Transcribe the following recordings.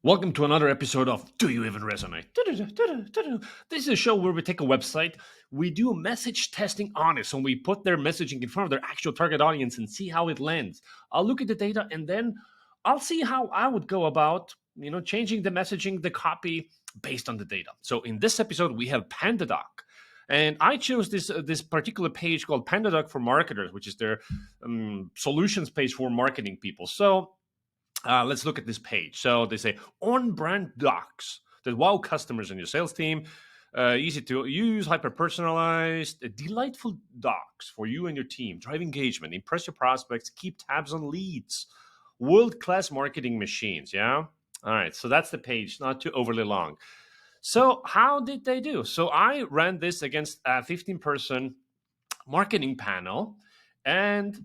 Welcome to another episode of Do You Even Resonate? This is a show where we take a website, we do message testing on it, so we put their messaging in front of their actual target audience and see how it lands. I'll look at the data and then I'll see how I would go about, changing the messaging, the copy based on the data. So in this episode, we have Pandadoc. And I chose this particular page called Pandadoc for Marketers, which is their solutions page for marketing people. So let's look at this page. So they say on-brand docs that wow customers in your sales team. Easy to use, hyper-personalized, delightful docs for you and your team. Drive engagement, impress your prospects, keep tabs on leads. World-class marketing machines, yeah? All right, so that's the page, not too overly long. So how did they do? So I ran this against a 15-person marketing panel, and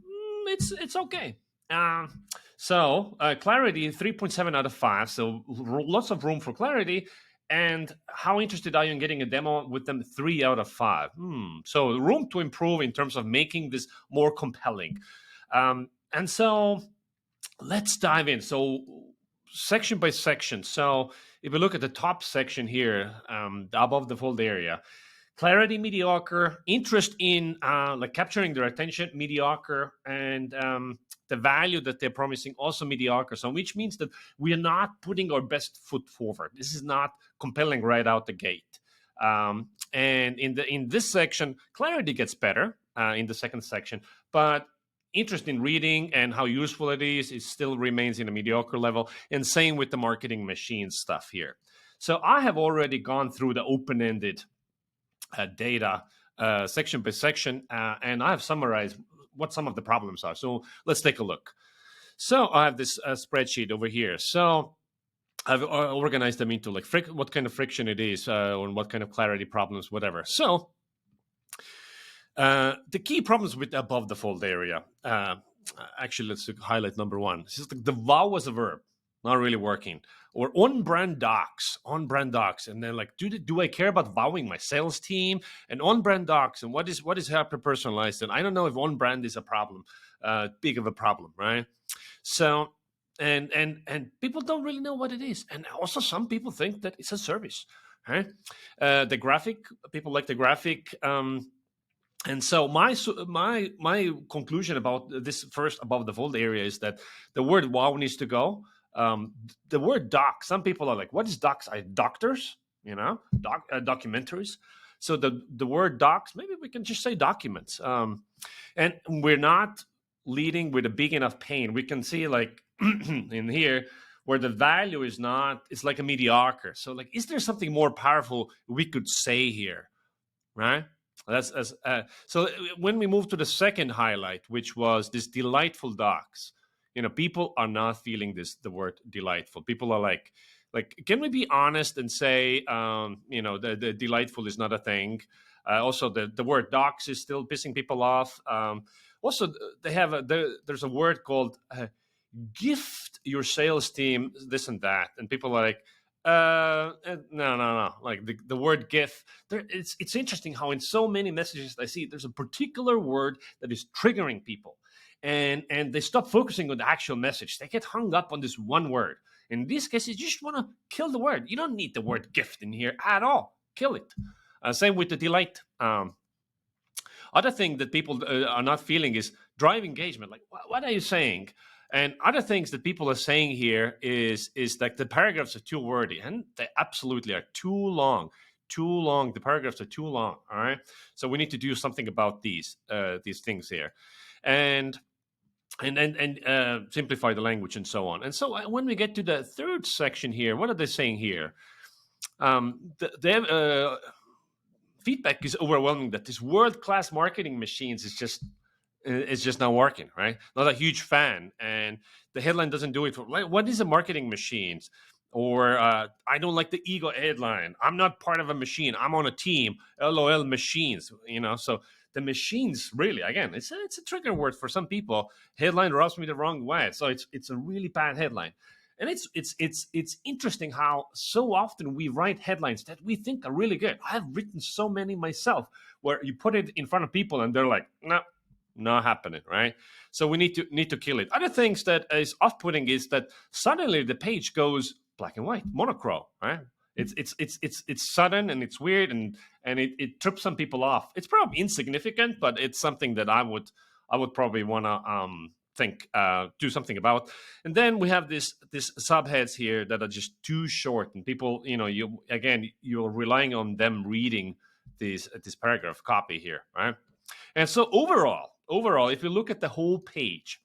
it's okay. Clarity 3.7 out of 5. So lots of room for clarity. And how interested are you in getting a demo with them? 3 out of 5. So room to improve in terms of making this more compelling. And so let's dive in. So section by section. So if we look at the top section here, above the fold area, clarity, mediocre. Interest in capturing their attention, mediocre. And the value that they're promising, also mediocre. So which means that we are not putting our best foot forward. This is not compelling right out the gate. And in this section, clarity gets better in the second section, but interest in reading and how useful it still remains in a mediocre level. And same with the marketing machine stuff here. So I have already gone through the open-ended data section by section, and I have summarized what some of the problems are. So let's take a look. So I have this spreadsheet over here. So I've organized them into what kind of friction it is, or what kind of clarity problems, whatever. So the key problems with above the fold area. Actually, let's highlight number one. It's just the wow as a verb, not really working. Or on-brand docs, and then do I care about wowing my sales team? And on-brand docs, and what is hyper-personalized? And I don't know if on-brand is a problem, big of a problem, right? So, and people don't really know what it is, and also some people think that it's a service, right? The graphic, people like the graphic. And so my conclusion about this first above the fold area is that the word wow needs to go. The word doc, some people are like, what is docs? Doctors, documentaries. So the word docs, maybe we can just say documents. And we're not leading with a big enough pain. We can see in here where the value is not, it's like a mediocre. So is there something more powerful we could say here, right? So when we move to the second highlight, which was this delightful docs, people are not feeling the word delightful. People are like, can we be honest and say, the delightful is not a thing. Also, the word docs is still pissing people off. Also, they have there's a word called gift your sales team this and that, and people are like, no. Like the word GIF. It's interesting how in so many messages I see there's a particular word that is triggering people, and they stop focusing on the actual message. They get hung up on this one word. In these cases, you just want to kill the word. You don't need the word gift in here at all. Kill it. Same with the delight. Other thing that people are not feeling is drive engagement. Like, what are you saying? And other things that people are saying here is that the paragraphs are too wordy, and they absolutely are too long. The paragraphs are too long. All right, so we need to do something about these things here, and simplify the language and so on. And so when we get to the third section here, what are they saying here? Feedback is overwhelming that this world-class marketing machines is just not working, right? Not a huge fan, and the headline doesn't do it for what is a marketing machines? Or I don't like the ego headline. I'm not part of a machine. I'm on a team. LOL machines. So the machines really, again, it's a trigger word for some people. Headline rubs me the wrong way, so it's a really bad headline. And it's interesting how so often we write headlines that we think are really good. I've written so many myself where you put it in front of people and they're like, no, not happening, right? So we need to kill it. Other things that is off-putting is that suddenly the page goes black and white, monochrome, right? It's sudden and it's weird and it trips some people off. It's probably insignificant, but it's something that I would probably want to do something about. And then we have this subheads here that are just too short, and people, you're relying on them reading this paragraph copy here, right? And so overall, if you look at the whole page,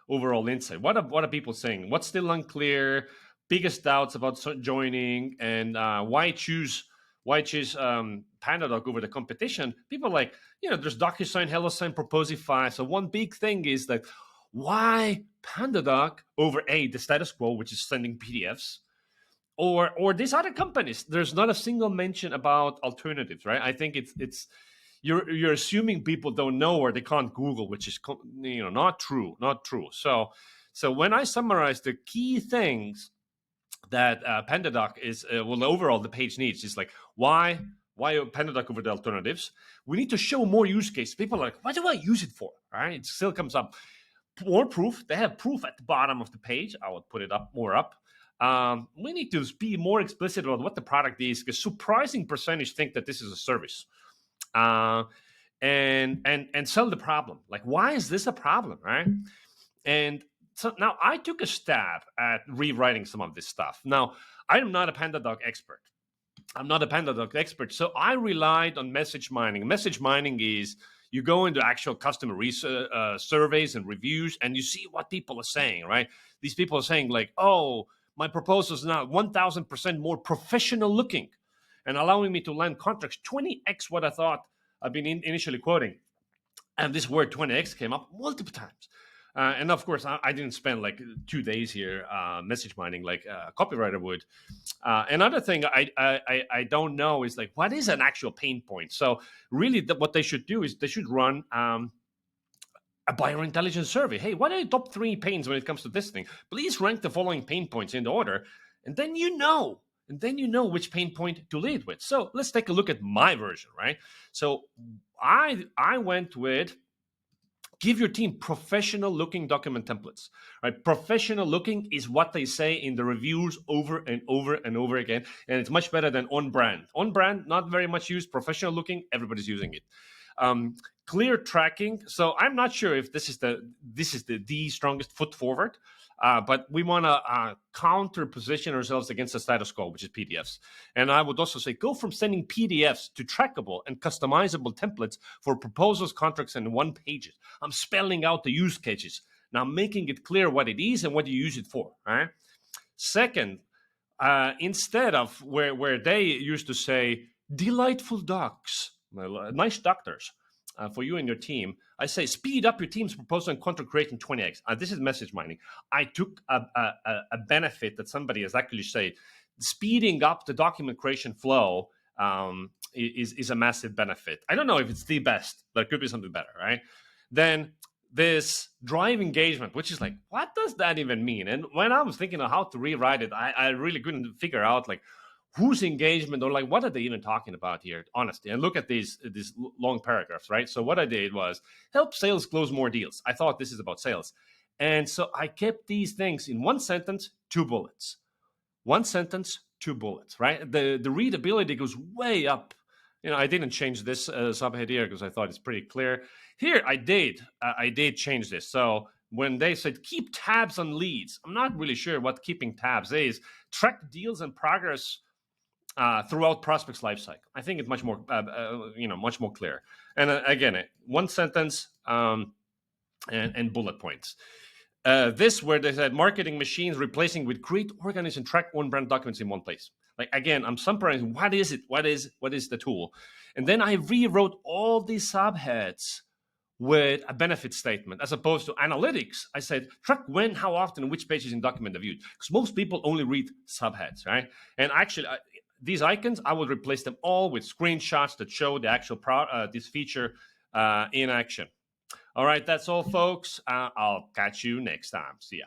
overall insight, what are people saying? What's still unclear? Biggest doubts about joining, and why choose Pandadoc over the competition? People are like, there's DocuSign, HelloSign, Proposify. So one big thing is that why Pandadoc over the status quo, which is sending PDFs, or these other companies. There's not a single mention about alternatives, right? I think it's you're assuming people don't know or they can't Google, which is not true. So when I summarize the key things that Pandadoc is, overall the page needs is like, why Pandadoc over the alternatives? We need to show more use cases. People are like, what do I use it for? All right, it still comes up. More proof. They have proof at the bottom of the page. I would put it more up. We need to be more explicit about what the product is, because surprising percentage think that this is a service. And sell the problem. Like, why is this a problem, right? And so now I took a stab at rewriting some of this stuff. Now, I am not a Pandadoc expert. So I relied on message mining. Message mining is you go into actual customer surveys and reviews, and you see what people are saying, right? These people are saying like, oh, my proposal is now 1,000% more professional looking and allowing me to land contracts 20x what I thought I've been initially quoting. And this word 20x came up multiple times. And of course, I didn't spend like 2 days here message mining like a copywriter would. Another thing I don't know is like, what is an actual pain point? So really what they should do is they should run a buyer intelligence survey. Hey, what are the top 3 pains when it comes to this thing? Please rank the following pain points in the order. And then you know which pain point to lead with. So let's take a look at my version, right? So I went with give your team professional looking document templates, right? Professional looking is what they say in the reviews over and over and over again. And it's much better than on brand. On brand, not very much used. Professional looking, everybody's using it. Clear tracking. So I'm not sure if this is the strongest foot forward, but we want to counter position ourselves against the status quo, which is PDFs. And I would also say go from sending PDFs to trackable and customizable templates for proposals, contracts, and one pages. I'm spelling out the use cases. Now making it clear what it is and what you use it for. All right. Second, instead of where they used to say delightful docs, nice doctors for you and your team, I say speed up your team's proposal and contract creation 20x. This is message mining. I took a benefit that somebody has actually said, speeding up the document creation flow is a massive benefit. I don't know if it's the best, but it could be something better, right? Then this drive engagement, which is like, what does that even mean? And when I was thinking of how to rewrite it, I really couldn't figure out like whose engagement or like what are they even talking about here, honestly. And look at these long paragraphs, right? So what I did was help sales close more deals. I thought this is about sales. And so I kept these things in one sentence, 2 bullets. One sentence, 2 bullets, right? The readability goes way up. I didn't change this subhead here because I thought it's pretty clear. Here, I did change this. So when they said keep tabs on leads, I'm not really sure what keeping tabs is. Track deals and progress throughout prospect's lifecycle. I think it's much more, much more clear. And again, one sentence and bullet points. This where they said marketing machines replacing with create, organize, and track on-brand documents in one place. Like again, I'm summarizing what is it? What is the tool? And then I rewrote all these subheads with a benefit statement as opposed to analytics. I said track when, how often, and which pages in document are viewed. Because most people only read subheads, right? And actually, these icons, I would replace them all with screenshots that show the actual this feature in action. All right, that's all, folks. I'll catch you next time. See ya.